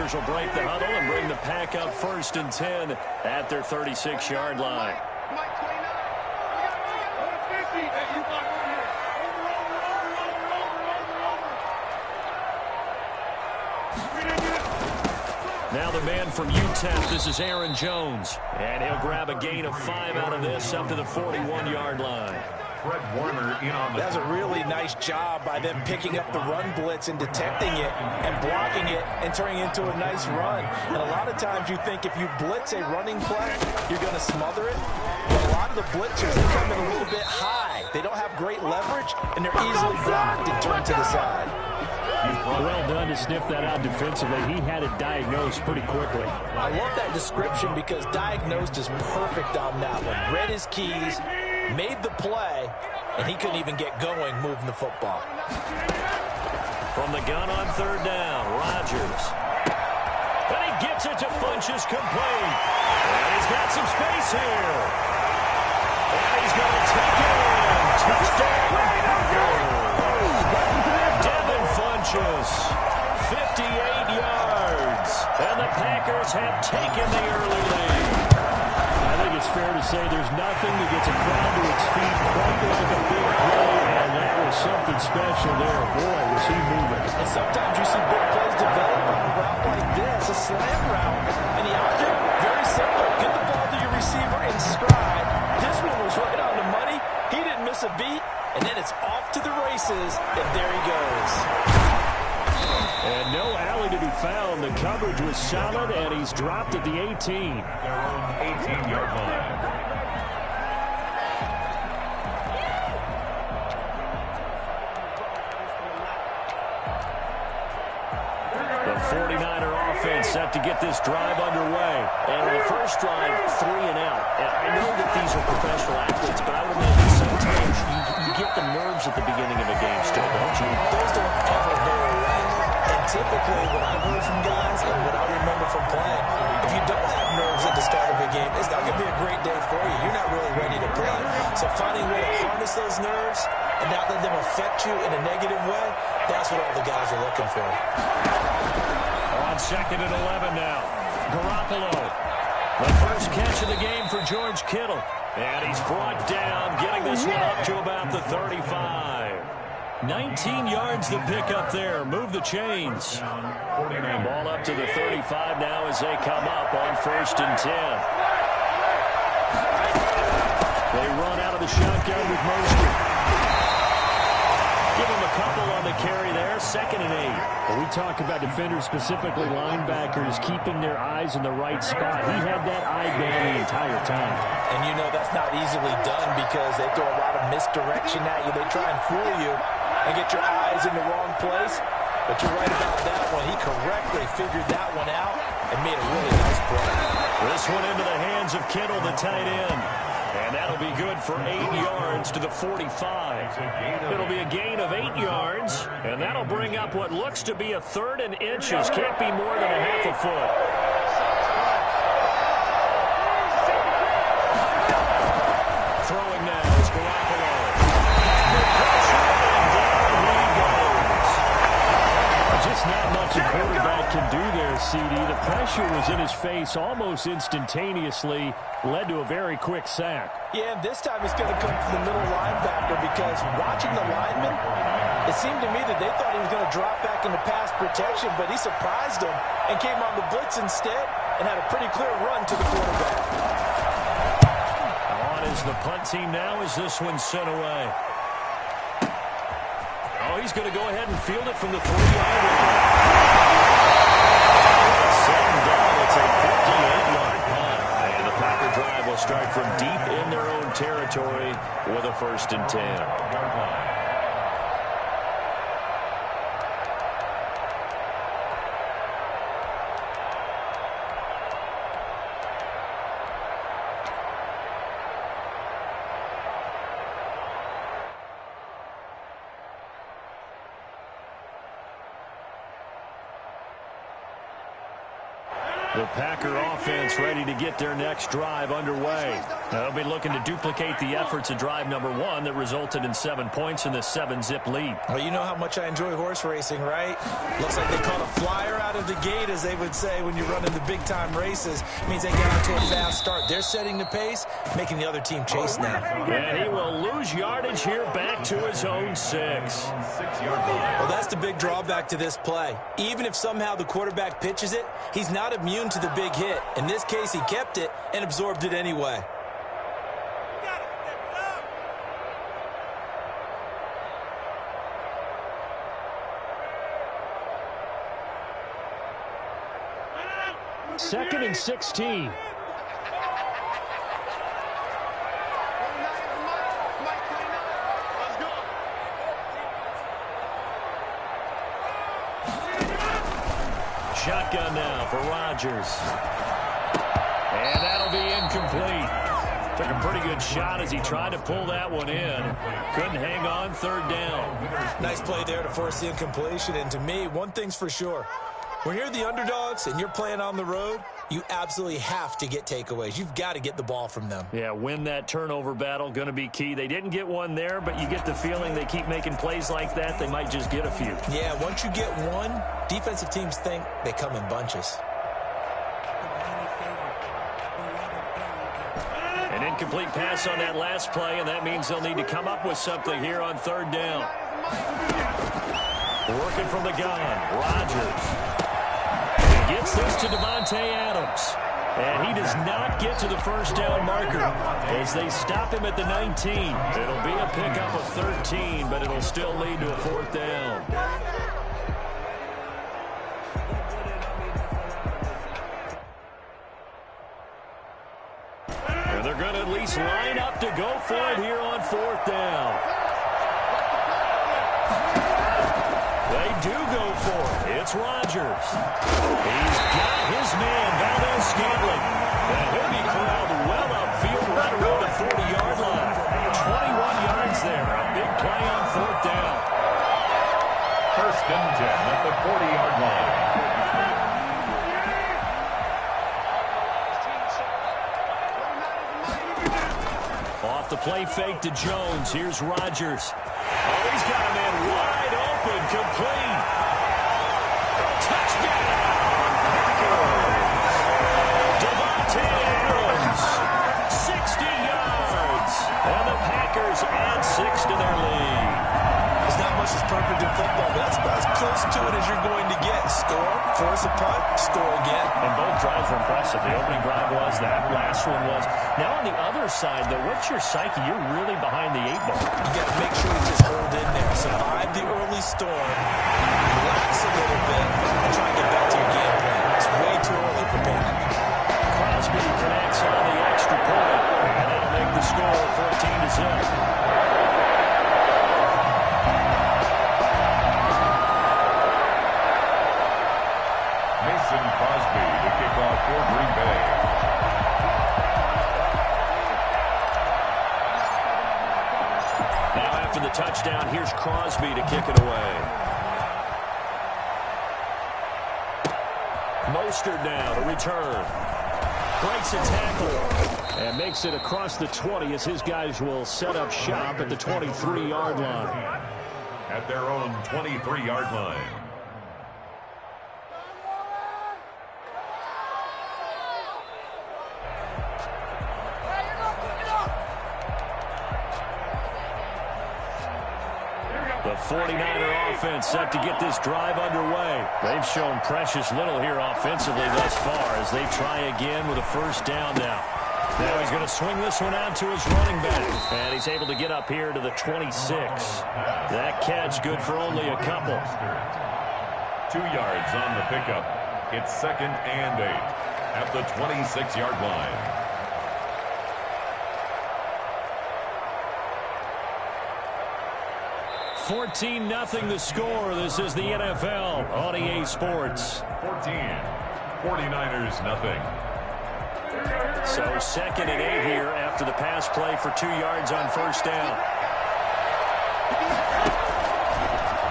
Chargers will break the huddle and bring the pack up 1st and 10 at their 36-yard line. Now the man from UTEP, this is Aaron Jones. And he'll grab a gain of 5 out of this up to the 41-yard line. That's a really nice job by them picking up the run blitz and detecting it and blocking it and turning it into a nice run. And a lot of times you think if you blitz a running play, you're going to smother it. But a lot of the blitzers, they come in a little bit high. They don't have great leverage, and they're easily blocked and turned to the side. Well done to sniff that out defensively. He had it diagnosed pretty quickly. I love that description because diagnosed is perfect on that one. Read his keys, made the play, and he couldn't even get going moving the football. From the gun on 3rd down, Rodgers. And he gets it to Funchess complete. And he's got some space here. And he's going to take it in. Touchdown. Devin Funchess, 58 yards. And the Packers have taken the early lead. I think it's fair to say there's nothing that gets a crowd to its feet quite like a big play, and that was something special there. Boy, was he moving. And sometimes you see big plays develop on a route like this, a slam route, and the object, very simple. Get the ball to your receiver in stride. This one was right on the money. He didn't miss a beat, and then it's off to the races, and there he goes. And no alley to be found. The coverage was solid, and he's dropped at the 18. 18-yard line. The 49er offense set to get this drive underway. And on the first drive, 3 and out. And I know that these are professional athletes, but I would imagine sometimes you get the nerves at the beginning of a game still, don't you? Those don't ever go away. And typically, what I've heard from guys and what I remember from playing, if you don't have nerves at the start of a game, it's not going to be a great day for you. You're not really ready to play. So finding a way to harness those nerves and not let them affect you in a negative way, that's what all the guys are looking for. On 2nd and 11 now. Garoppolo. The first catch of the game for George Kittle. And he's brought down, getting this one up to about the 35. 19 yards the pick up there. Move the chains. Ball up to the 35 now as they come up on 1st and 10. They run out of the shotgun with Mostert. Give him a couple on the carry there. 2nd and 8. Well, we talk about defenders, specifically linebackers, keeping their eyes in the right spot. He had that eye down the entire time. And you know that's not easily done because they throw a lot of misdirection at you. They try and fool you and get your eyes in the wrong place. But you're right about that one. He correctly figured that one out and made a really nice play. This one into the hands of Kittle, the tight end. And that'll be good for 8 yards to the 45. It'll be a gain of 8 yards, and that'll bring up what looks to be a 3rd and inches. Can't be more than a half a foot. Throwing now is Garoppolo. And down he goes. Just not much a quarterback can do there, CD. The pressure was in his face almost instantaneously. Led to a very quick sack. Yeah, and this time it's going to come from the middle linebacker because watching the lineman, it seemed to me that they thought he was going to drop back into pass protection, but he surprised them and came on the blitz instead and had a pretty clear run to the quarterback. On is the punt team now as this one's sent away. Oh, he's going to go ahead and field it from the 3-yard line. Set down. It's a 58-yard punt. And the Packer drive will start from deep in their own territory with a 1st and 10. The Packer offense ready to get their next drive underway. They'll be looking to duplicate the efforts of drive number 1 that resulted in 7 points in the 7-zip lead. Well, you know how much I enjoy horse racing, right? Looks like they caught a flyer out of the gate, as they would say when you're running the big-time races. It means they get out to a fast start. They're setting the pace, making the other team chase now. And he will lose yardage here back to his own 6. Well, that's the big drawback to this play. Even if somehow the quarterback pitches it, he's not immune to the big hit. In this case, he kept it and absorbed it anyway. Second and 16. Shotgun now for Rodgers. And that'll be incomplete. Took a pretty good shot as he tried to pull that one in. Couldn't hang on, third down. Nice play there to force the incompletion. And to me, one thing's for sure. When you're the underdogs and you're playing on the road, you absolutely have to get takeaways. You've got to get the ball from them. Yeah, win that turnover battle, going to be key. They didn't get one there, but you get the feeling they keep making plays like that, they might just get a few. Yeah, once you get one, defensive teams think they come in bunches. An incomplete pass on that last play, and that means they'll need to come up with something here on third down. Working from the gun, Rodgers. He gets this to Davante Adams. And he does not get to the first down marker as they stop him at the 19. It'll be a pickup of 13, but it'll still lead to a fourth down. And they're going to at least line up to go for it here on fourth down. They do go for it. It's Rodgers. He's got his man, Valdez-Scantling. And he'll be corralled well upfield right around the 40-yard line. 21 yards there. A big play on fourth down. First and 10 at the 40-yard line. Off the play fake to Jones. Here's Rodgers. Oh, he's got a man wide open, complete. Touchdown! Davante Adams, 60 yards. And the Packers add 6 to their lead. There's not much that's perfect in football, but that's about as close to it as you're going to get. Score, force a punt, score again. And both drives were impressive. The opening drive was, that last one was. Now on the other side, though, what's your psyche? You're really behind the 8-ball. You got to make sure you just hold in there. Survive the early storm, relax a little bit, and try and get back to your game plan. It's way too early for panic. Crosby connects on the extra point, and that'll make the score 14-0. Crosby to kick off for Green Bay. Now after the touchdown, here's Crosby to kick it away. Mostert now to return. Breaks a tackle. And makes it across the 20 as his guys will set up shop at the 23-yard line. At their own 23-yard line. The 49er offense set to get this drive underway. They've shown precious little here offensively thus far as they try again with a first down now. Now he's going to swing this one out to his running back. And he's able to get up here to the 26. That catch good for only a couple. 2 yards on the pickup. It's 2nd and 8 at the 26-yard line. 14-0 the score. This is the NFL on EA Sports. 14. 49ers nothing. So 2nd and 8 here after the pass play for 2 yards on first down.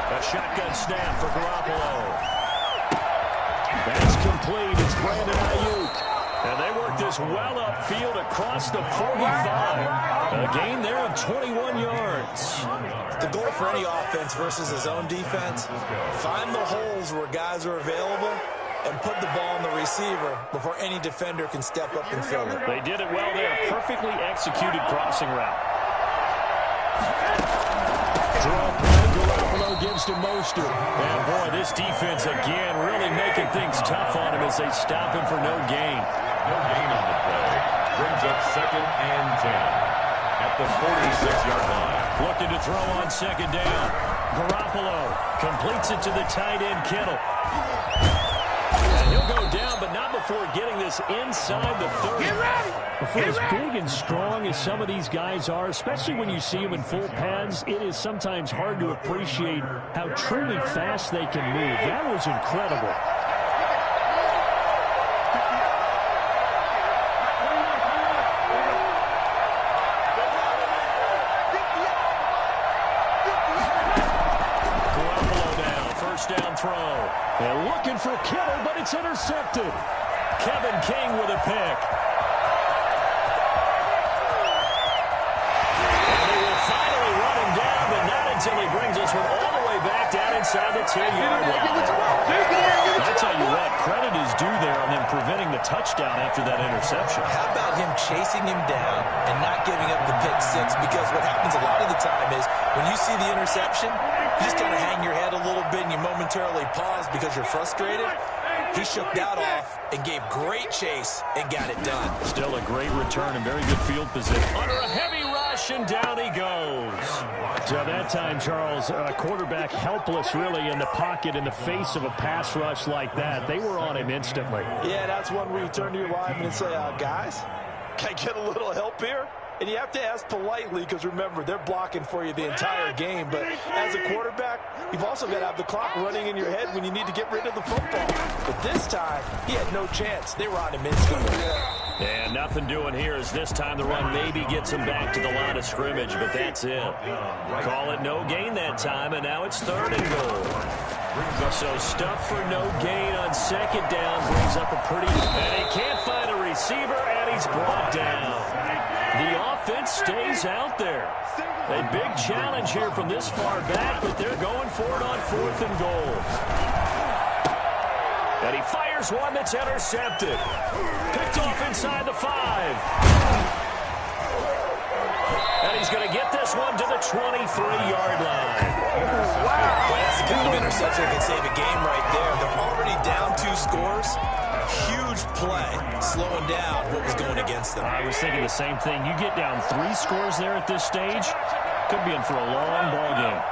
A shotgun snap for Garoppolo. That's complete. It's Brandon Ayuk. And they work this well upfield across the 45. A gain there of 21 yards. The goal for any offense versus his own defense, find the holes where guys are available and put the ball on the receiver before any defender can step up and fill it. They did it well there. Perfectly executed crossing route. Draw play. Garoppolo gives to Mostert. And boy, this defense again really making things tough on him as they stop him for no gain. No gain on the play. Brings up 2nd and 10 at the 46-yard line. Looking to throw on 2nd down. Garoppolo completes it to the tight end, Kittle. And he'll go down, but not before getting this inside the 30. For as big and strong as some of these guys are, especially when you see them in full pads, it is sometimes hard to appreciate how truly fast they can move. That was incredible. Throw. They're looking for Kittle, but it's intercepted. Kevin King with a pick. And they will finally run him down, but not until he brings us one all the way back down inside the 10-yard line. I tell you what, credit is due there on them preventing the touchdown after that interception. How about him chasing him down and not giving up the pick six? Because what happens a lot of the time is when you see the interception, you just kind of hang your head a little bit and you momentarily pause because you're frustrated. He shook that off and gave great chase and got it done. Still a great return and very good field position. Under a heavy rush, and down he goes. So that time, Charles, quarterback helpless really in the pocket in the face of a pass rush like that. They were on him instantly. Yeah, that's one where you turn to your lineman and say, guys, can I get a little help here? And you have to ask politely because, remember, they're blocking for you the entire game. But as a quarterback, you've also got to have the clock running in your head when you need to get rid of the football. But this time, he had no chance. They were on him instantly. And nothing doing here as this time the run maybe gets him back to the line of scrimmage, but that's it. Call it no gain that time, and now it's 3rd and goal. So stuff for no gain on 2nd down brings up a pretty... And he can't find a receiver, and he's brought down. The offense stays out there. A big challenge here from this far back, but they're going for it on 4th and goal. And he fires one that's intercepted. Picked off inside the 5. And he's going to get this one to the 23-yard line. Wow. That's the kind of interception that can save a game right there. They're already down 2 scores. Huge play, slowing down what was going against them. I was thinking the same thing. You get down 3 scores there at this stage, could be in for a long ball game.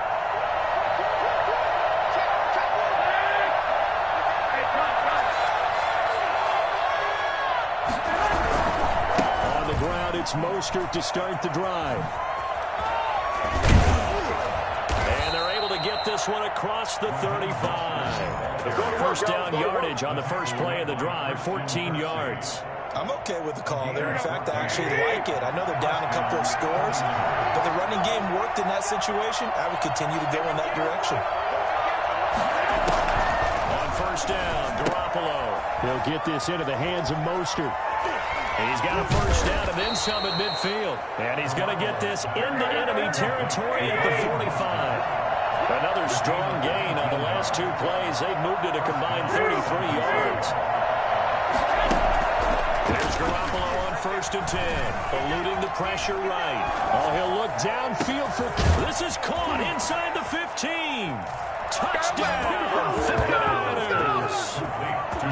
On the ground, it's Mostert to start the drive. And they're able to get this one across the 35. First down yardage on the first play of the drive, 14 yards. I'm okay with the call there. In fact, I actually like it. I know they're down a couple of scores, but the running game worked in that situation. I would continue to go in that direction. On first down, Garoppolo. He'll get this into the hands of Mostert. He's got a first down and then some at midfield. And he's going to get this into enemy territory at the 45. Another strong gain on the last 2 plays. They've moved it a combined 33 yards. There's Garoppolo on 1st and 10. Eluding the pressure right. Oh, he'll look downfield for... This is caught inside the 15. Touchdown, 49ers.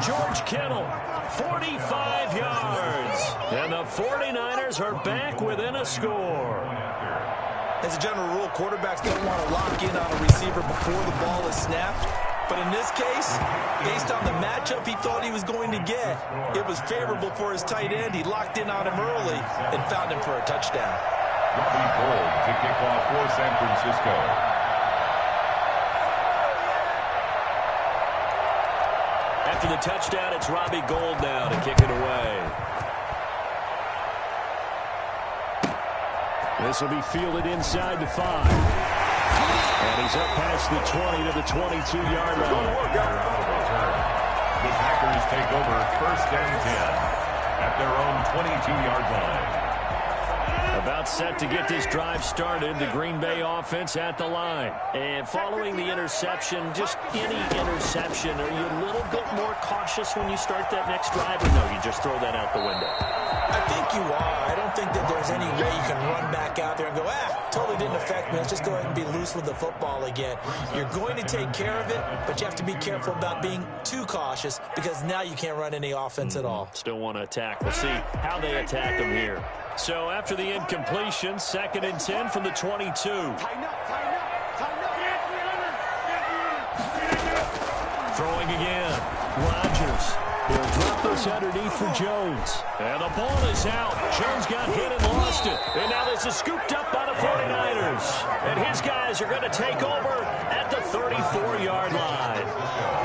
George Kittle, 45 yards. And the 49ers are back within a score. As a general rule, quarterbacks don't want to lock in on a receiver before the ball is snapped. But in this case, based on the matchup he thought he was going to get, it was favorable for his tight end. He locked in on him early and found him for a touchdown. Robbie Gould to kick off for San Francisco. After the touchdown, it's Robbie Gould now to kick it away. This will be fielded inside the 5. And he's up past the 20 to the 22-yard line. The Packers take over 1st and 10 at their own 22-yard line. About set to get this drive started, the Green Bay offense at the line. And following the interception, just any interception, are you a little bit more cautious when you start that next drive, or no, you just throw that out the window? I think you are. I don't think that there's any way you can run back out there and go, totally didn't affect me. Let's just go ahead and be loose with the football again. You're going to take care of it, but you have to be careful about being too cautious because now you can't run any offense at all. Still want to attack. We'll see how they attack them here. So after the incompletion, 2nd and 10 from the 22. Throwing again. Rodgers. He'll drop this underneath for Jones. And the ball is out. Jones got hit and lost it. And now this is scooped up by the 49ers. And his guys are going to take over at the 34-yard line.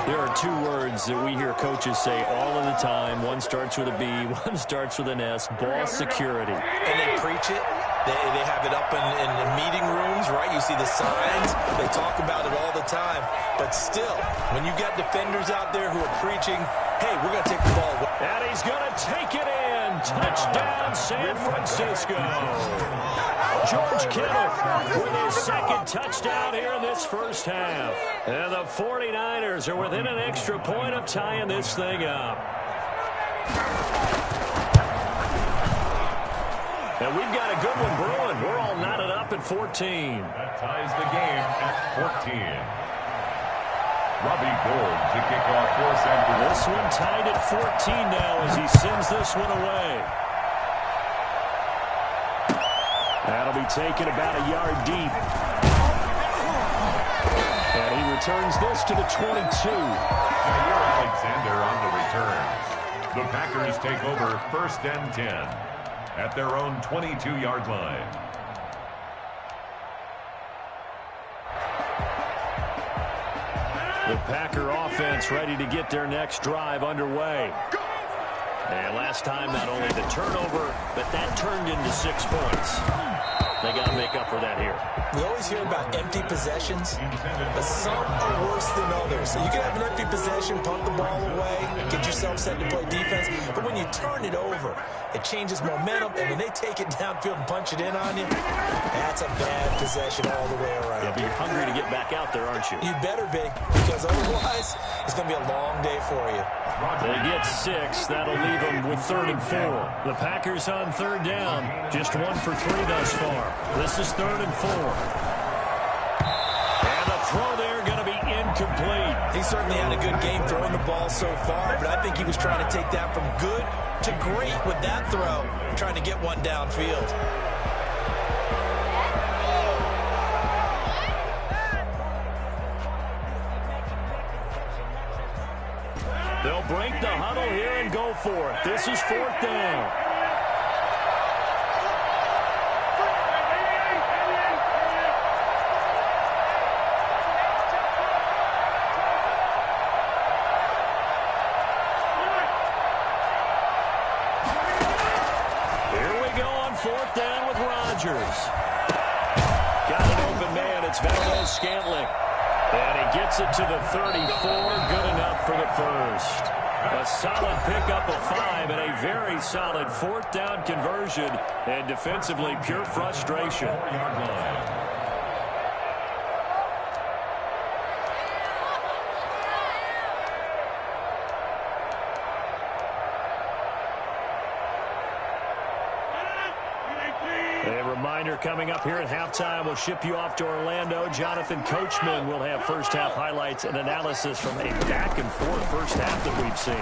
There are two words that we hear coaches say all of the time. One starts with a B, one starts with an S. Ball security. And they preach it. They have it up in the meeting rooms, right? You see the signs. They talk about it all the time. But still, when you got defenders out there who are preaching, hey, we're going to take the ball away. And he's going to take it in. Touchdown, San Francisco. George Kittle with his 2nd touchdown here in this first half. And the 49ers are within an extra point of tying this thing up. And we've got a good one brewing. We're all knotted up at 14. That ties the game at 14. Robbie Gould to kick off for San Francisco. This one tied at 14 now as he sends this one away. That'll be taken about a yard deep. And he returns this to the 22. Alexander on the return. The Packers take over 1st and 10 at their own 22-yard line. The Packer offense ready to get their next drive underway. And last time, not only the turnover, but that turned into 6 points. They got to make up for that here. We always hear about empty possessions, but some are worse than others. So you can have an empty possession, punt the ball away, get yourself set to play defense. But when you turn it over, it changes momentum. And when they take it downfield and punch it in on you, that's a bad possession all the way around. Yeah, but you're hungry to get back out there, aren't you? You better be, because otherwise it's going to be a long day for you. They get 6. That'll leave them with 3rd and 4. The Packers on 3rd down. Just 1 for 3 thus far. This is 3rd and 4. And the throw there going to be incomplete. He certainly had a good game throwing the ball so far, but I think he was trying to take that from good to great with that throw, trying to get one downfield. They'll break the huddle here and go for it. This is 4th down. Here we go on 4th down with Rodgers. Got an open man. It's Valdez-Scantling. And he gets it to the 34. Good enough for the first. A solid pickup of 5 and a very solid 4th down conversion. And defensively, pure frustration. A reminder coming up here at halftime. We'll ship you off to Orlando. Jonathan Coachman will have first half highlights and analysis from a back-and-forth first half that we've seen.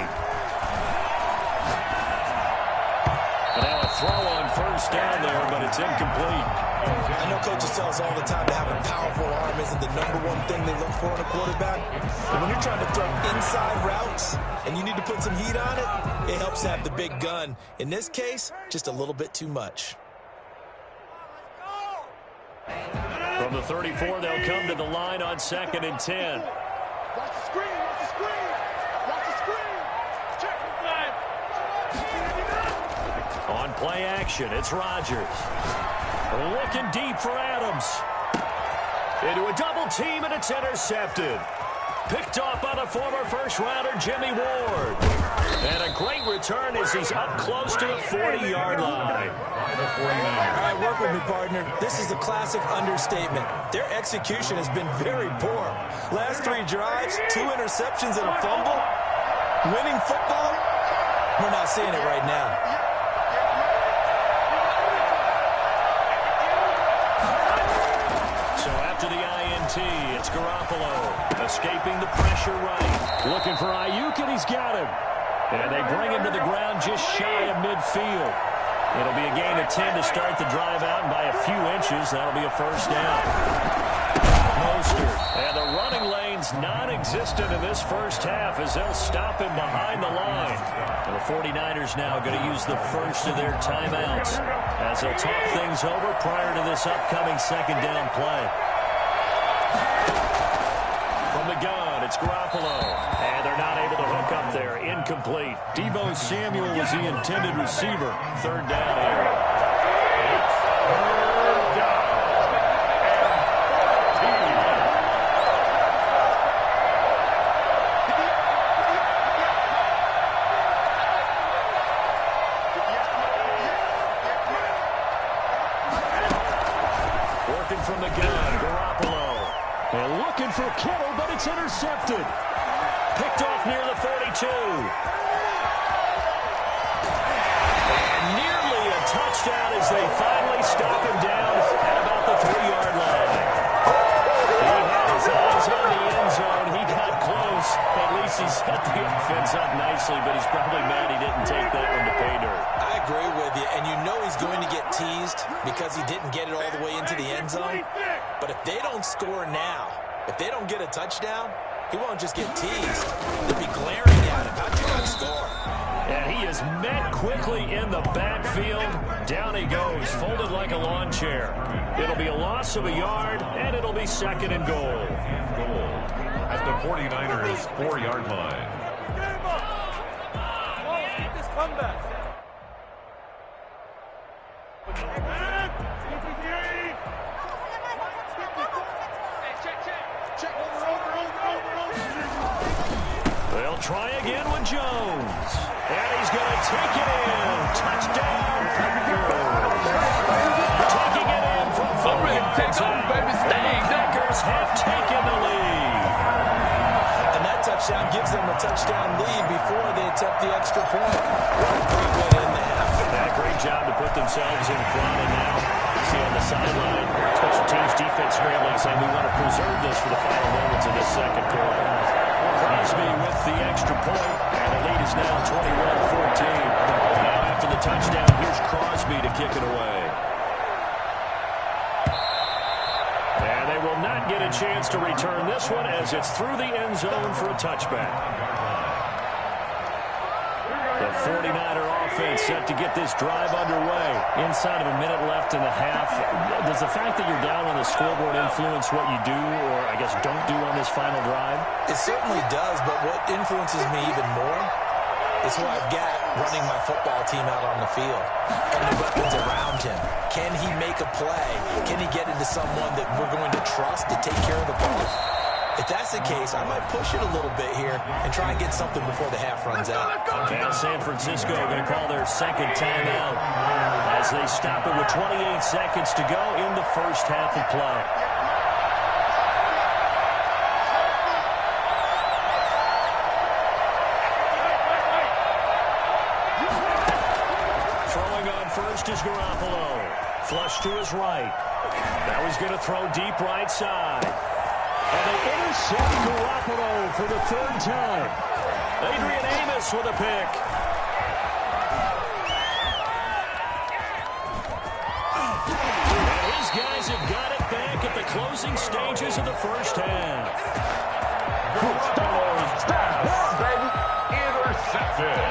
And now a throw on 1st down there, but it's incomplete. I know coaches tell us all the time that having a powerful arm isn't the #1 thing they look for in a quarterback. But when you're trying to throw inside routes and you need to put some heat on it, it helps to have the big gun. In this case, just a little bit too much. From the 34, they'll come to the line on 2nd and 10. Watch the screen, watch the screen. Watch the screen. Check the flag. On play action, it's Rodgers. Looking deep for Adams. Into a double team, and it's intercepted. Picked off by the former first-rounder Jimmy Ward. And a great return as he's up close to the 40-yard line. All right, work with me, partner. This is a classic understatement. Their execution has been very poor. Last 3 drives, 2 interceptions and a fumble. Winning football? We're not seeing it right now. So after the INT, it's Garoppolo escaping the pressure right. Looking for Ayuk, and he's got him. And they bring him to the ground just shy of midfield. It'll be a gain of 10 to start the drive out, and by a few inches, that'll be a first down. Mostert, and the running lane's non-existent in this first half as they'll stop him behind the line. And the 49ers now going to use the first of their timeouts as they'll talk things over prior to this upcoming second down play. From the gun, it's Garoppolo. And they're not able to hook up there. Incomplete. Deebo Samuel was the intended receiver. Third down here. Third down. Working from the gun, Garoppolo. And looking for Kittle, but it's intercepted. Picked off near the 42. And nearly a touchdown as they finally stop him down at about the 3-yard line. He had his eyes on the end zone. He got close. At least he set the offense up nicely, but he's probably mad he didn't take that one to pay dirt. I agree with you, and you know he's going to get teased because he didn't get it all the way into the end zone. But if they don't score now, if they don't get a touchdown, he won't just get teased. They'll be glaring at him. How'd you not score? And he is met quickly in the backfield. Down he goes, folded like a lawn chair. It'll be a loss of a yard, and it'll be second and goal. Goal at the 49ers 4-yard line. This comeback. They'll try again with Jones. And he's going to take it in. Touchdown, Packers. Taking it in from 4 yards out. The Packers have taken the lead. And that touchdown gives them a touchdown lead before they attempt the extra point. What a great way to end the half. That great job to put themselves in front, and now you see on the sideline, special teams defense scrambling, saying we want to preserve this for the final moments of this second quarter. Crosby with the extra point, and the lead is now 21-14. Now after the touchdown, here's Crosby to kick it away. And they will not get a chance to return this one as it's through the end zone for a touchback. The 49er offense set to get this drive underway. Inside of a minute left in the half. Does the fact that you're down on the scoreboard influence what you do, or I guess don't do on this final drive? It certainly does, but what influences me even more is who I've got running my football team out on the field and the weapons around him. Can he make a play? Can he get into someone that we're going to trust to take care of the ball? If that's the case, I might push it a little bit here and try and get something before the half runs out. And San Francisco going to call their second timeout as they stop it with 28 seconds to go in the first half of play. Throwing on first is Garoppolo. Flush to his right. Now he's going to throw deep right side. And they intercept Garoppolo for the third time. Adrian Amos with a pick. And his guys have got it back at the closing stages of the first half. Intercepted.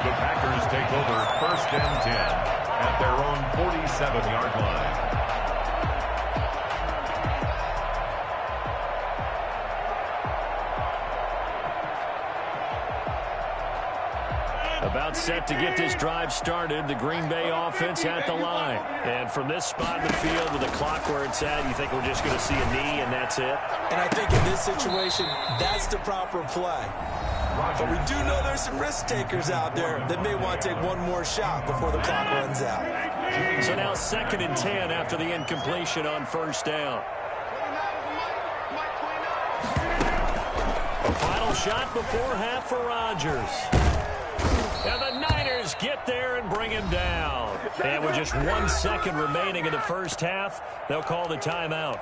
The Packers take over first and 10 at their own 47-yard line. About set to get this drive started. The Green Bay offense at the line. And from this spot in the field with the clock where it's at, you think we're just going to see a knee and that's it? And I think in this situation, that's the proper play. But we do know there's some risk takers out there that may want to take one more shot before the clock runs out. So now 2nd and 10 after the incompletion on 1st down. The final shot before half for Rodgers. And the Niners get there and bring him down. And with just 1 second remaining in the first half, they'll call the timeout.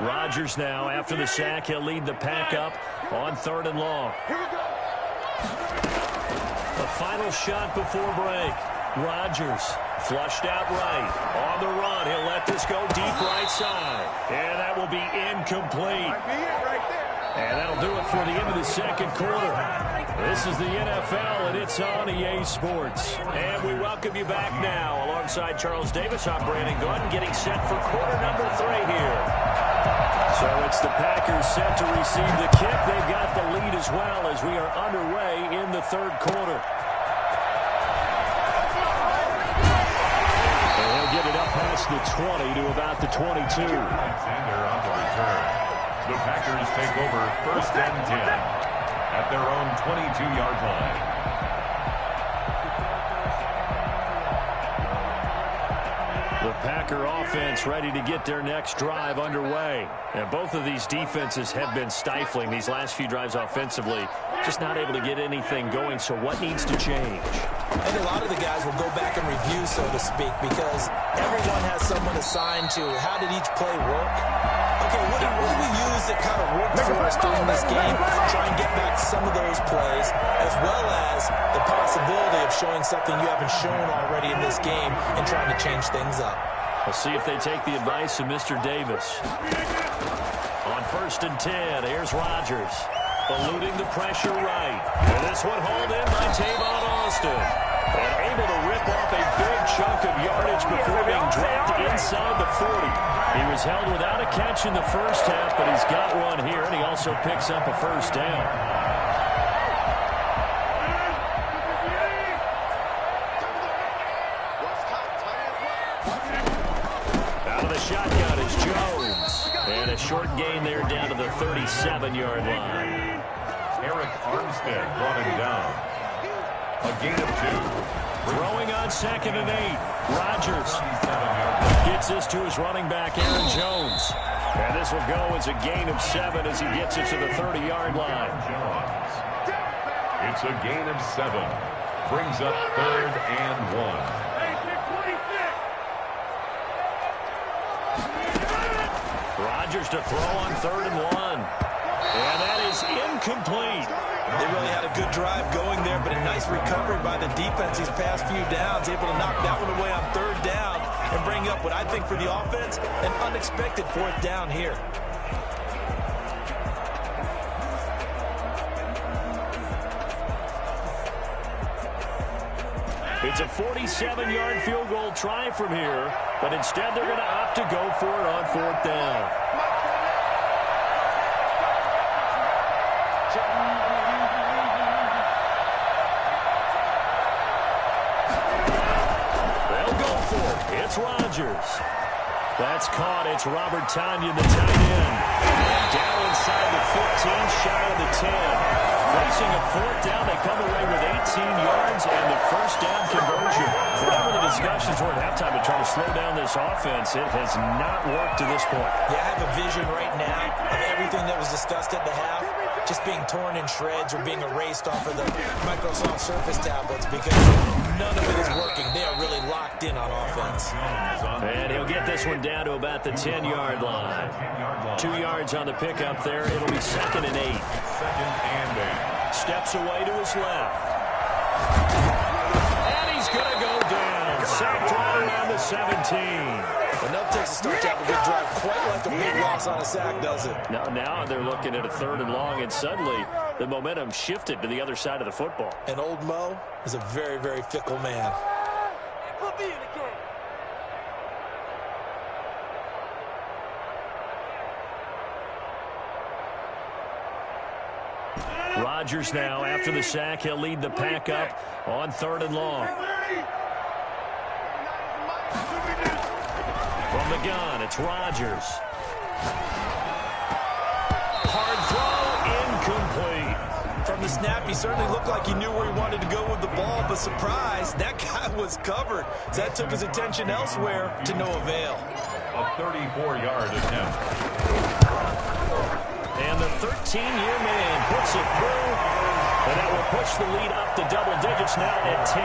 Rodgers now, after the sack, he'll lead the pack up on 3rd and long. The final shot before break. Rodgers flushed out right. On the run, he'll let this go deep right side. And that will be incomplete. And that'll do it for the end of the 2nd quarter. This is the NFL, and it's on EA Sports. And we welcome you back now. Alongside Charles Davis, I'm Brandon Gunn, getting set for quarter number 3 here. So it's the Packers set to receive the kick. They've got the lead as well as we are underway in the 3rd quarter. They'll get it up past the 20 to about the 22. Alexander on the return. The Packers take over 1st and 10 at their own 22-yard line. The Packer offense ready to get their next drive underway. And both of these defenses have been stifling these last few drives offensively. Just not able to get anything going, so what needs to change? And a lot of the guys will go back and review, so to speak, because everyone has someone assigned to how did each play work. Okay, what did we use that kind of worked for us during this game? Try and get back some of those plays, as well as the possibility of showing something you haven't shown already in this game and trying to change things up. We'll see if they take the advice of Mr. Davis. On 1st and 10, here's Rodgers. Eluding the pressure right. And this one hauled in by Tavon Austin. And able to rip off a big chunk of yardage before being dropped inside the 40. He was held without a catch in the first half, but he's got one here, and he also picks up a 1st down. Out of the shotgun is Jones. And a short gain there down to the 37-yard line. Eric Armstead brought him down. A gain of 2. Throwing on 2nd and 8. Rodgers gets this to his running back, Aaron Jones. And this will go as a gain of 7 as he gets it to the 30-yard line. It's a gain of 7. Brings up 3rd and 1. Rodgers to throw on 3rd and 1. And that is incomplete. They really had a good drive going there, but a nice recovery by the defense these past few downs, able to knock that one away on 3rd down and bring up what I think for the offense, an unexpected 4th down here. It's a 47-yard field goal try from here, but instead they're going to opt to go for it on 4th down. They'll go for it. It's Rodgers. That's caught. It's Robert Tonyan, the tight end. And down inside the 15, shy of the 10. Facing a 4th down, they come away with 18 yards and the 1st down conversion. Whatever the discussions were at halftime to try to slow down this offense, it has not worked to this point. Yeah, I have a vision right now of everything that was discussed at the half just being torn in shreds or being erased off of the Microsoft Surface tablets because none of it is working. They are really locked in on offense. And he'll get this one down to about the 10-yard line. 2 yards on the pickup there. It'll be 2nd and 8. 2nd and 8. Steps away to his left. And he's going to go down. Sacked right around the 17. Enough takes to start to have a good drive. Quite like a big loss on a sack, does it? Now they're looking at a 3rd and long, and suddenly the momentum shifted to the other side of the football. And old Mo is a very, very fickle man. Put me in the game. Rodgers now, after the sack, he'll lead the pack up on 3rd and long. From the gun, it's Rodgers. Hard throw, incomplete. From the snap, he certainly looked like he knew where he wanted to go with the ball, but surprise, that guy was covered. So that took his attention elsewhere to no avail. A 34-yard attempt. And the 13-year man puts it through, and that will push the lead up to double digits now at 10.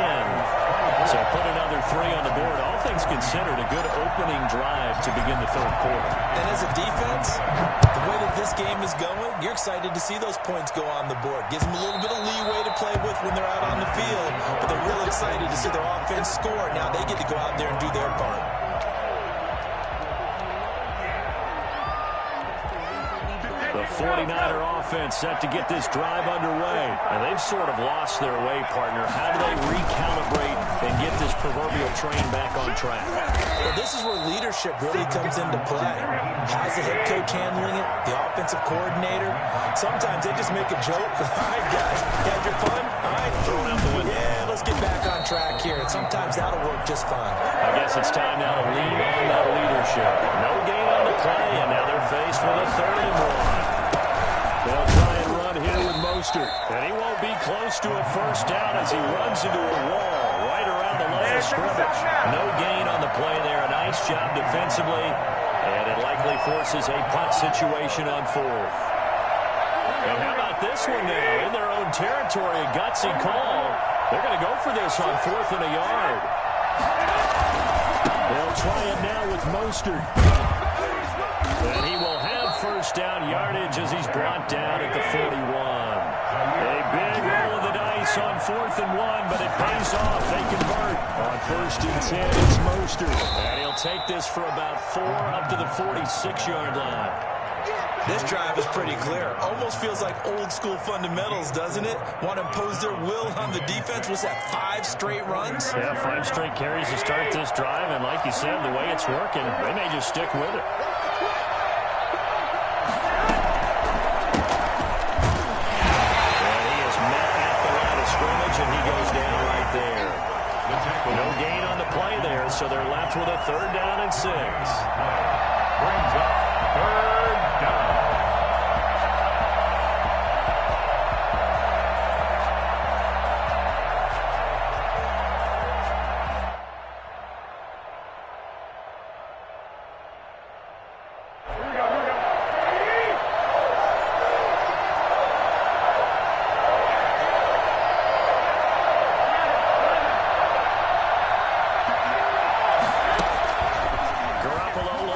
So put another 3 on the board. All things considered, a good opening drive to begin the 3rd quarter. And as a defense, the way that this game is going, you're excited to see those points go on the board. Gives them a little bit of leeway to play with when they're out on the field, but they're real excited to see their offense score. Now they get to go out there and do their part. The 49er offense set to get this drive underway. And they've sort of lost their way, partner. How do they recalibrate and get this proverbial train back on track? Well, this is where leadership really comes into play. How's the head coach handling it? The offensive coordinator? Sometimes they just make a joke. All right, guys, you had your fun? All right, throw it out the window. Yeah, let's get back on track here. And sometimes that'll work just fine. I guess it's time now to lean on that leadership. No gain on the play, and now they're faced with a 3rd and 1. They'll try and run here with Mostert. And he won't be close to a first down as he runs into a wall right around the line of scrimmage. No gain on the play there. A nice job defensively. And it likely forces a punt situation on 4th. And how about this one now? In their own territory, a gutsy call. They're going to go for this on 4th and a yard. They'll try it now with Mostert. And he will have first down yardage as he's brought down at the 41. A big roll of the dice on 4th and 1, but it pays off. They convert. On 1st and 10, it's Mostert. And he'll take this for about 4 up to the 46-yard line. This drive is pretty clear. Almost feels like old school fundamentals, doesn't it? Want to impose their will on the defense. Was that 5 straight runs? Yeah, 5 straight carries to start this drive. And like you said, the way it's working, they may just stick with it. And he goes down right there. No gain on the play there, so they're left with a 3rd down and 6. Brings up 3rd down.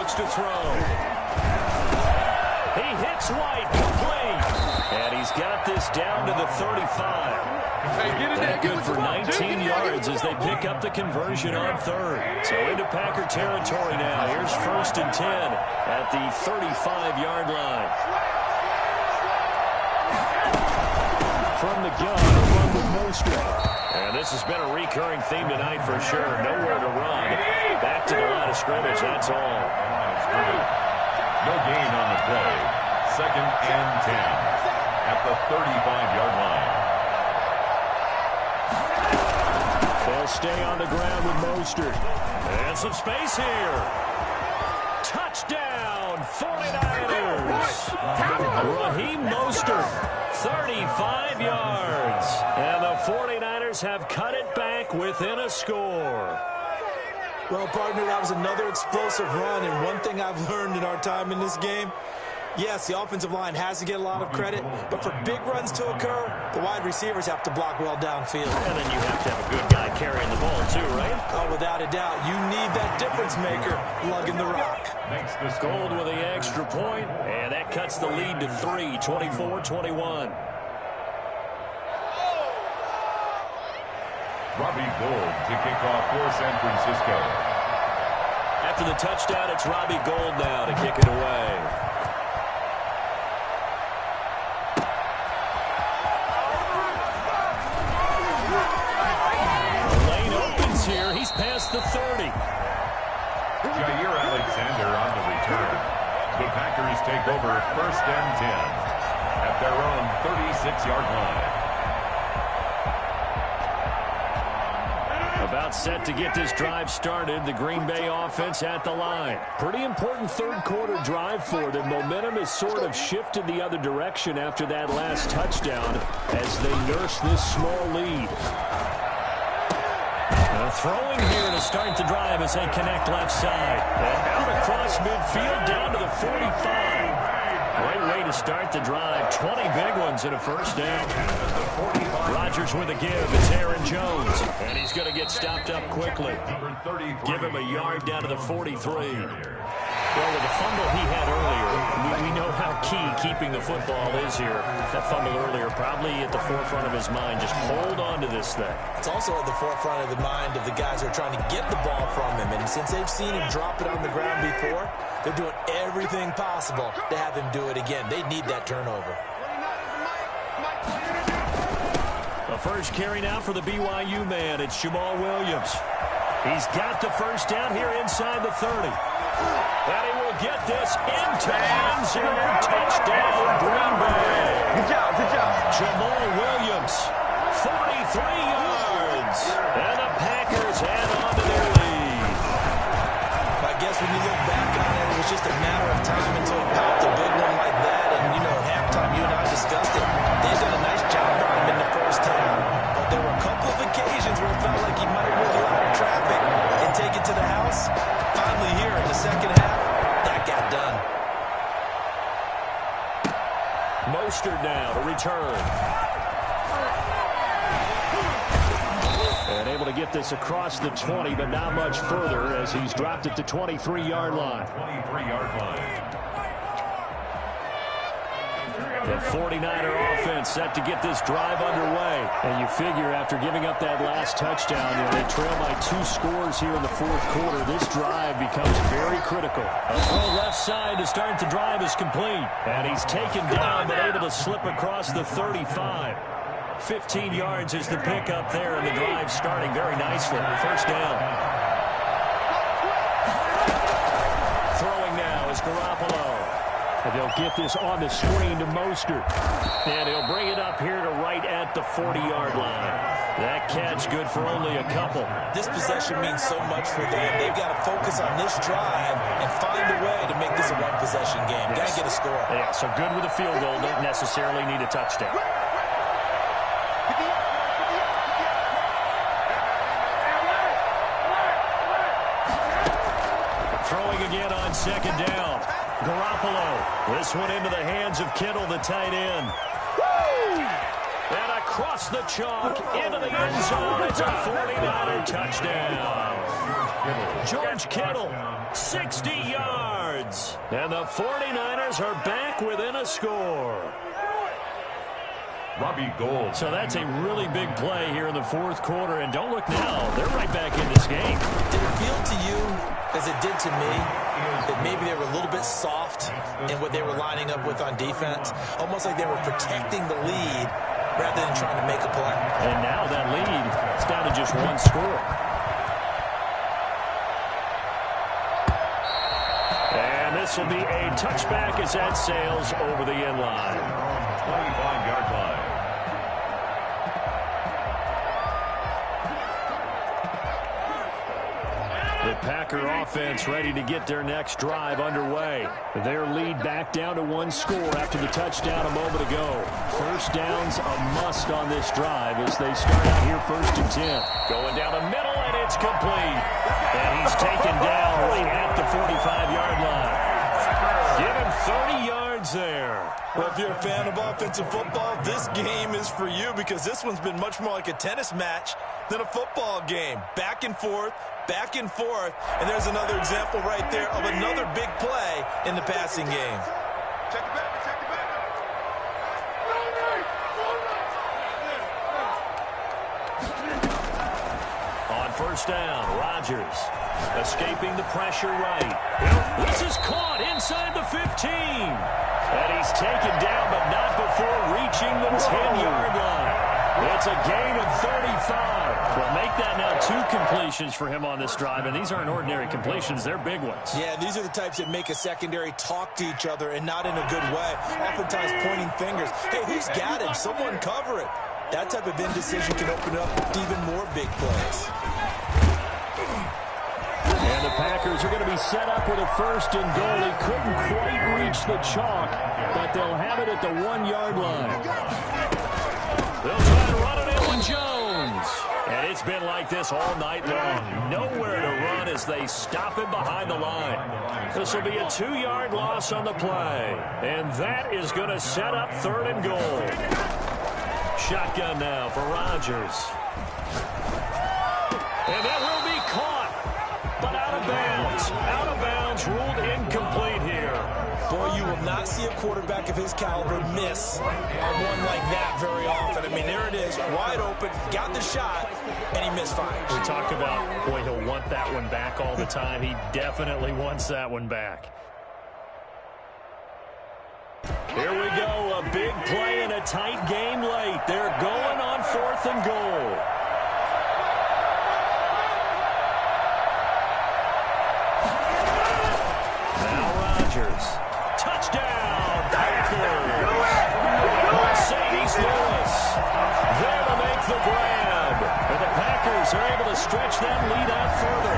To throw. He hits White, complete. And he's got this down to the 35. That good for 19 yards as they pick up the conversion on 3rd. So into Packer territory now. Here's 1st and 10 at the 35-yard line. From the gun, a run with Mostert. And this has been a recurring theme tonight for sure. Nowhere to run. Back to the line of scrimmage, that's all. No gain on the play. 2nd and 10 at the 35-yard line. They'll stay on the ground with Mostert. And some space here. Touchdown, 49ers. Raheem Mostert, 35 yards. And the 49ers have cut it back within a score. Well, partner, that was another explosive run, and one thing I've learned in our time in this game, yes, the offensive line has to get a lot of credit, but for big runs to occur, the wide receivers have to block well downfield. And then you have to have a good guy carrying the ball, too, right? Oh, without a doubt. You need that difference maker lugging the rock. Makes this Gold with the extra point, and that cuts the lead to 3, 24-21. Robbie Gould to kick off for San Francisco. After the touchdown, it's Robbie Gould now to kick it away. The lane opens here. He's past the 30. Jair Alexander on the return. The Packers take over 1st and 10 at their own 36-yard line. About set to get this drive started. The Green Bay offense at the line. Pretty important third-quarter drive for them. Momentum has sort of shifted the other direction after that last touchdown as they nurse this small lead. Throwing here to start the drive as they connect left side. And out across midfield down to the 45. Great way to start the drive. 20 big ones in a first down. Rodgers with a give. It's Aaron Jones. And he's going to get stopped up quickly. Give him a yard down to the 43. Well, with the fumble he had earlier, we know how key keeping the football is here. That fumble earlier probably at the forefront of his mind. Just hold on to this thing. It's also at the forefront of the mind of the guys who are trying to get the ball from him. And since they've seen him drop it on the ground before, they're doing everything possible to have him do it again. They need that turnover. The first carry now for the BYU man. It's Jamal Williams. He's got the first down here inside the 30. And he will get this into the end zone. Touchdown, Green Bay. Good job, good job. Jamal Williams, 43 yards. And the Packers add on to their lead. I guess when you look back on it, it was just a matter of time until it popped a big one like that. And, you know, at halftime, you and I discussed it. They've done a nice job on him in the first half. But there were a couple of occasions where it felt like he might have really out of traffic and take it to the house. Finally here in the second half, that got done. Mostert now to return. And able to get this across the 20, but not much further as he's dropped it to 23-yard line. 23-yard line. The 49er offense set to get this drive underway. And you figure after giving up that last touchdown, they trail by 2 scores here in the fourth quarter. This drive becomes very critical. A throw left side to start the drive is complete. And he's taken down but able to slip across the 35. 15 yards is the pickup there, and the drive starting very nicely. First down. Throwing now is Garoppolo. And they'll get this on the screen to Mostert. And he'll bring it up here to right at the 40-yard line. That catch good for only a couple. This possession means so much for them. They've got to focus on this drive and find a way to make this a one-possession game. Got to get a score. Yeah, so good with a field goal. Don't necessarily need a touchdown. Throwing again on second down. Garoppolo. This one into the hands of Kittle, the tight end. And across the chalk into the end zone. It's a 49er touchdown. George Kittle, 60 yards. And the 49ers are back within a score. Robbie Gould. So that's a really big play here in the fourth quarter. And don't look now. They're right back in this game. Did it feel to you, as it did to me, that maybe they were a little bit soft in what they were lining up with on defense? Almost like they were protecting the lead rather than trying to make a play. And now that lead is down to just 1 score. And this will be a touchback as that sails over the end line. 25-yard line. The Packer offense ready to get their next drive underway. Their lead back down to 1 score after the touchdown a moment ago. First down's a must on this drive as they start out here 1st and 10. Going down the middle, and it's complete. And he's taken down right at the 45-yard line. Give him 30 yards there. Well, if you're a fan of offensive football, this game is for you because this one's been much more like a tennis match than a football game. Back and forth, and there's another example right there of another big play in the passing game. Check it back, check it back. On first down, Rodgers escaping the pressure right. This is caught inside the 15. And he's taken down, but not before reaching the 10-yard line. It's a gain of 35. Well, make that now 2 completions for him on this drive, and these aren't ordinary completions. They're big ones. Yeah, these are the types that make a secondary talk to each other and not in a good way. Oftentimes pointing fingers. Hey, who's got him? Someone cover it. That type of indecision can open up to even more big plays. And the Packers are going to be set up with a 1st and goal. He couldn't quite reach the chalk, but they'll have it at the 1-yard line. They'll try to run it in with Jones. And it's been like this all night long. Nowhere to run as they stop him behind the line. This will be a 2-yard loss on the play. And that is going to set up 3rd and goal. Shotgun now for Rodgers. And that will be caught, but out of bounds. Out of bounds, ruled incomplete here. Boy, you will not see a quarterback of his caliber miss on one like that very often. I mean, there it is, wide open, got the shot, and he misfires. We talk about, boy, he'll want that one back all the time. He definitely wants that one back. Here we go, a big play in a tight game late. They're going on 4th and goal. Now Rodgers. Touchdown, Packers. Mercedes Lewis there to make the grab. And the Packers are able to stretch that lead out further.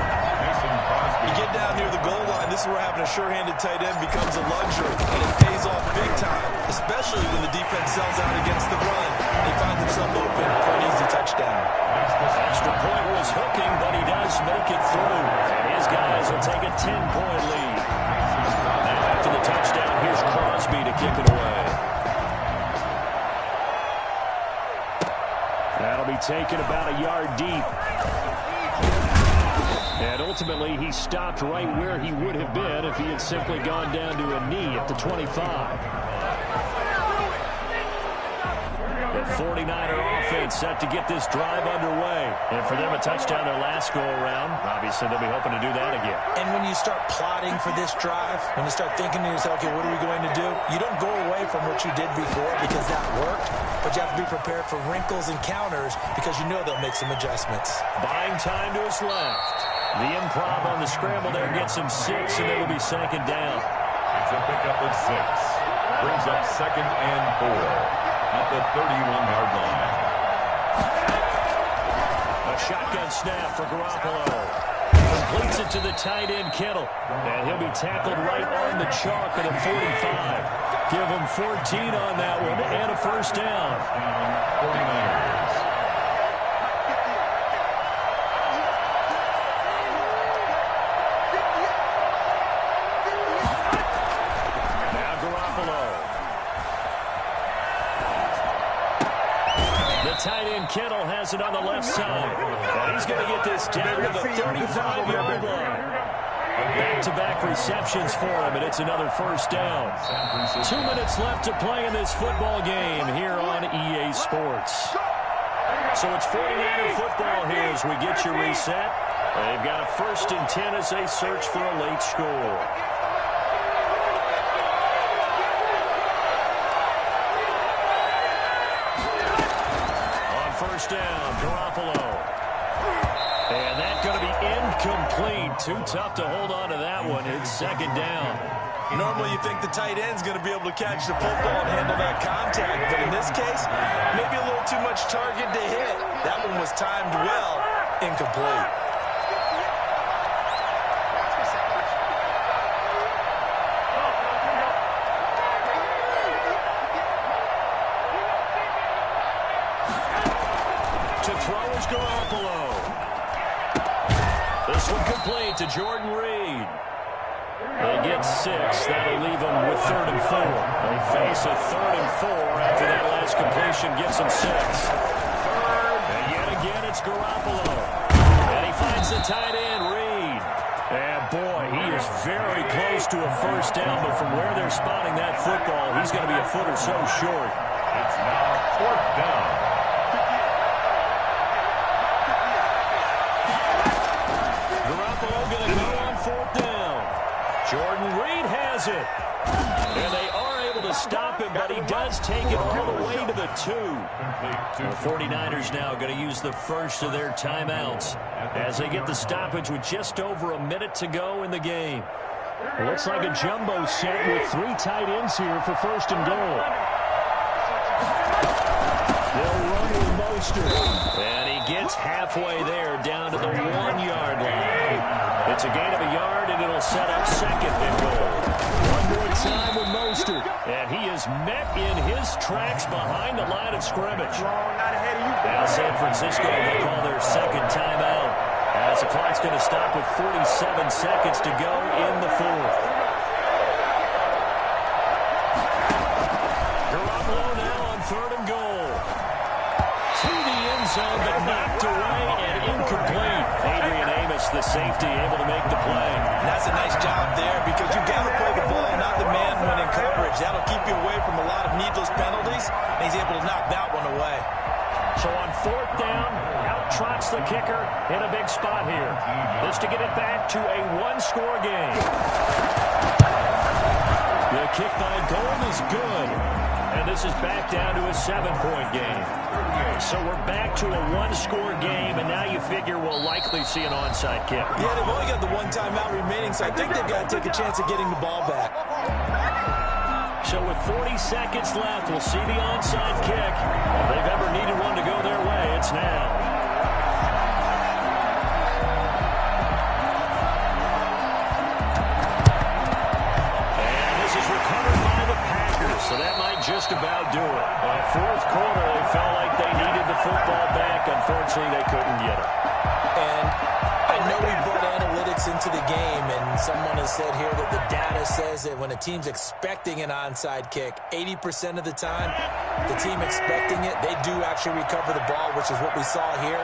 You get down near the goal line, this is where having a sure-handed tight end becomes a luxury, and it pays off big time, especially when the defense sells out against the run. They find themselves open for an easy touchdown. Extra point was hooking, but he does make it through. And his guys will take a 10-point lead. Now after the touchdown, here's Crosby to kick it away. That'll be taken about a yard deep. And ultimately, he stopped right where he would have been if he had simply gone down to a knee at the 25. The 49er offense set to get this drive underway. And for them, a touchdown their last go-around. Obviously, they'll be hoping to do that again. And when you start plotting for this drive, when you start thinking to yourself, okay, what are we going to do? You don't go away from what you did before because that worked, but you have to be prepared for wrinkles and counters because you know they'll make some adjustments. Buying time to his left. The improv on the scramble there gets him 6, and it'll be 2nd down. It's a pickup of 6. Brings up 2nd and 4 at the 31-yard line. A shotgun snap for Garoppolo. Completes it to the tight end, Kittle. And he'll be tackled right on the chalk at a 45. Give him 14 on that one and a 1st down. 49ers. Tight end Kittle has it on the left side. And he's going to get this down to the 35-yard line. Back-to-back receptions for him, and it's another 1st down. 2 minutes left to play in this football game here on EA Sports. So it's 49er football here as we get you reset. They've got a 1st and 10 as they search for a late score. 1st down, Garoppolo. And that's going to be incomplete. Too tough to hold on to that one. It's 2nd down. Normally you think the tight end's going to be able to catch the football and handle that contact, but in this case, maybe a little too much target to hit. That one was timed well, incomplete. Garoppolo. This one complete to Jordan Reed. They get 6. That'll leave them with 3rd and 4. They face a 3rd and 4 after that last completion gets them 6. And yet again, it's Garoppolo. And he finds the tight end, Reed. And boy, he is very close to a 1st down, but from where they're spotting that football, he's going to be a foot or so short. It's now 4th down. Going to go on 4th down. Jordan Reed has it. And they are able to to stop him, but he does take it all the way to the 2. The 49ers now going to use the first of their timeouts as they get the stoppage with just over a minute to go in the game. It looks like a jumbo set with 3 tight ends here for first and goal. They'll run with Mostert. And he gets halfway there down to the 1-yard line. It's a gain of a yard, and it'll set up second and goal. One more time with Mostert. And he is met in his tracks behind the line of scrimmage. Now San Francisco will call their second timeout as the clock's going to stop with 47 seconds to go in the 4th. Garoppolo now on 3rd and goal. To the end zone, but knocked away and incomplete. Adrian Amos, the safety, able to make the play. And that's a nice job there because you've got to play the ball, not the man when in coverage. That'll keep you away from a lot of needless penalties, and he's able to knock that one away. So on 4th down, out trots the kicker in a big spot here. This to get it back to a 1-score game. The kick by Gold is good. And this is back down to a 7-point game. So we're back to a 1-score game, and now you figure we'll likely see an onside kick. Yeah, they've only got the 1 timeout remaining, so I think they've got to take a chance of getting the ball back. So with 40 seconds left, we'll see the onside kick. If they've ever needed one to go their way, it's now. And this is recovered by the Packers, so that might just about do it. 4th quarter, they felt like they needed the football back. Unfortunately, they couldn't get it. And I know we brought analytics into the game, and someone has said here that the data says that when a team's expecting an onside kick, 80% of the time, the team expecting it, they do actually recover the ball, which is what we saw here.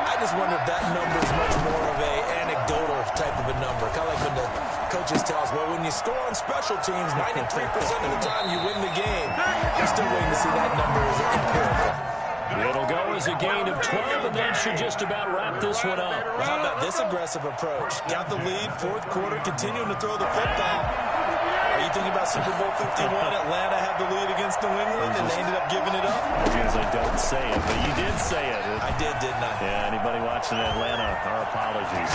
I just wonder if that number is much more of a anecdotal type of a number. Kind of like when the coaches tell us, well, when you score on special teams, 93% of the time you win the game. I'm still waiting to see that number as empirical. It'll go as a gain of 12, and that should just about wrap this one up. Well, how about this aggressive approach? Got the lead, 4th quarter, continuing to throw the football. Are you thinking about Super Bowl 51? Atlanta had the lead against New England, and they ended up giving it up? Because I don't say it, but you did say it. I didn't I? Yeah, anybody watching Atlanta, our apologies.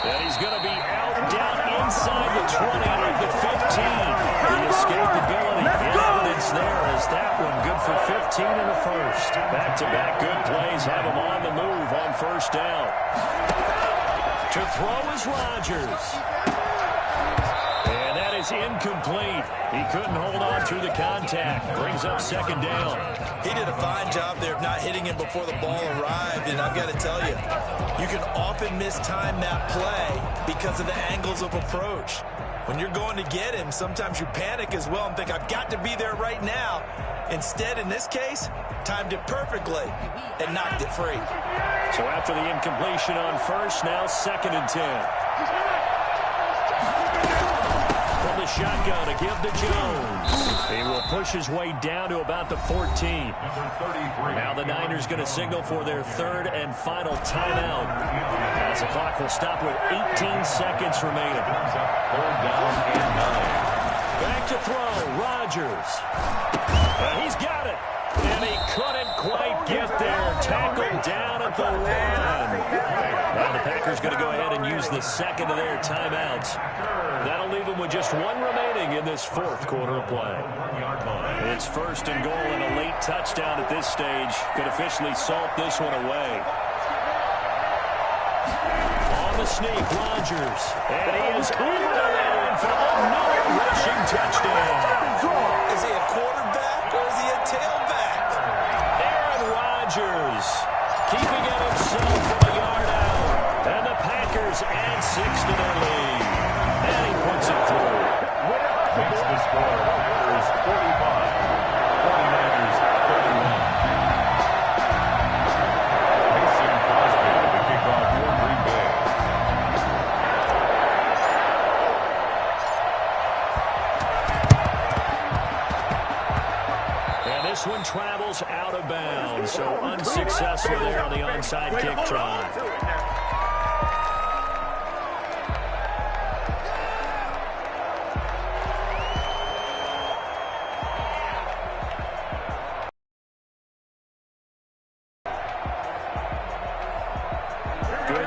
And he's going to be out down inside the 20 at the 15. The escapability, the evidence there is that one good for 15 in the first. Back-to-back good plays have him on the move on 1st down. To throw is Rodgers. And that is incomplete. He couldn't hold on through the contact. Brings up 2nd down. He did a fine job there of not hitting him before the ball arrived, and I've got to tell you, you can often mistime that play because of the angles of approach. When you're going to get him, sometimes you panic as well and think, I've got to be there right now. Instead, in this case, timed it perfectly and knocked it free. So after the incompletion on 1st, now 2nd and 10. From the shotgun to give to Jones. He will push his way down to about the 14. Now the Niners going to signal for their 3rd and final timeout, as the clock will stop with 18 seconds remaining. 3rd down and 9. Back to throw, Rodgers. And he's got it. And he couldn't quite get there. Tackled down at the 1. Now the Packers going to go ahead and use the 2nd of their timeouts. That'll leave them with just 1 remaining in this 4th quarter of play. It's 1st and goal, and a late touchdown at this stage could officially salt this one away. On the sneak, Rodgers. And he is over the line for another rushing touchdown. Is he a quarterback or is he a tailback? Aaron Rodgers keeping it himself from a yard out. And the Packers add 6 to their lead. And he puts it through. Makes the score. Packers 45. 49ers 31. Mason Crosby to kick off for Green Bay. And this one travels out of bounds. So unsuccessful there on the onside kick try.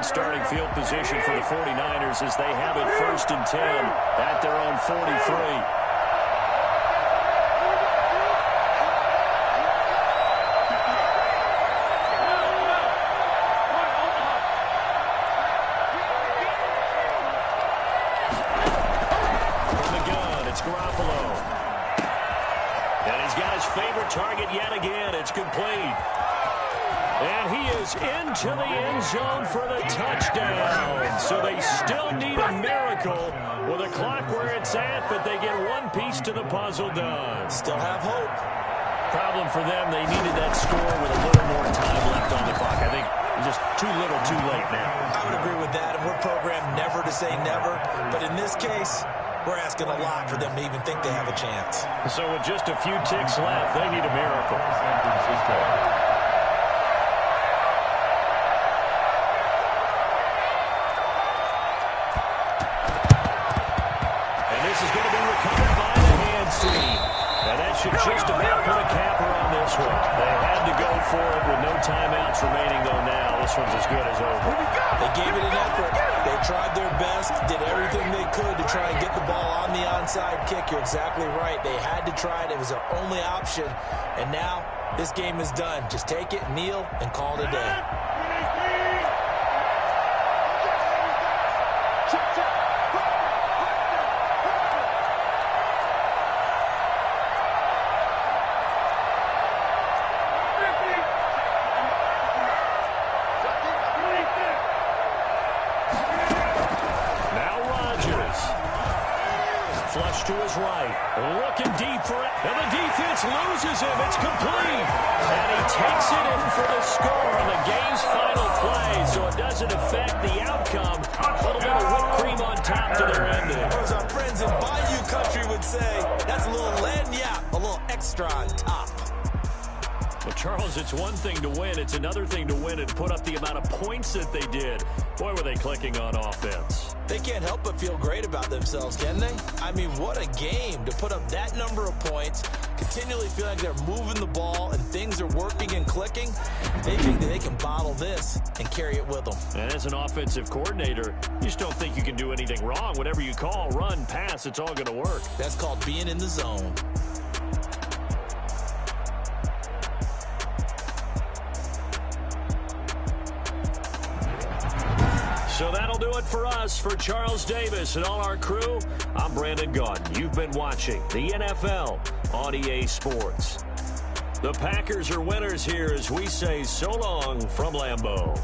good starting field position for the 49ers as they have it 1st and 10 at their own 43. Target yet again. It's complete. And he is into the end zone for the touchdown. So they still need a miracle with a clock where it's at, but they get one piece to the puzzle done. Still have hope. Problem for them, they needed that score with a little more time left on the clock. I think just too little too late now. I would agree with that, and we're programmed never to say never. But in this case, we're asking a lot for them to even think they have a chance. So with just a few ticks left, they need a miracle. San Francisco. And this is going to be recovered by the hands team. And that should just about put a capper on this one. They had to go for it with no timeouts remaining, though now. This one's as good as over. They gave it an effort. They tried their best, did everything they could to try and get the ball on the onside kick. You're exactly right. They had to try it. It was their only option. And now this game is done. Just take it, kneel, and call it a day. To his right, looking deep for it, and the defense loses him. It's complete, and he takes it in for the score on the game's final play, so it doesn't affect the outcome, but a little whipped cream on top to their ending. Or as our friends in Bayou Country would say, that's a little lagniappe, a little extra on top. Well, Charles, it's one thing to win. It's another thing to win and put up the amount of points that they did. Boy, were they clicking on offense. They can't help but feel great about themselves, can they? I mean, what a game to put up that number of points, continually feel like they're moving the ball and things are working and clicking. They think that they can bottle this and carry it with them. And as an offensive coordinator, you just don't think you can do anything wrong. Whatever you call, run, pass, it's all going to work. That's called being in the zone. So that'll do it for us. For Charles Davis and all our crew, I'm Brandon Gaudin. You've been watching the NFL on EA Sports. The Packers are winners here as we say so long from Lambeau.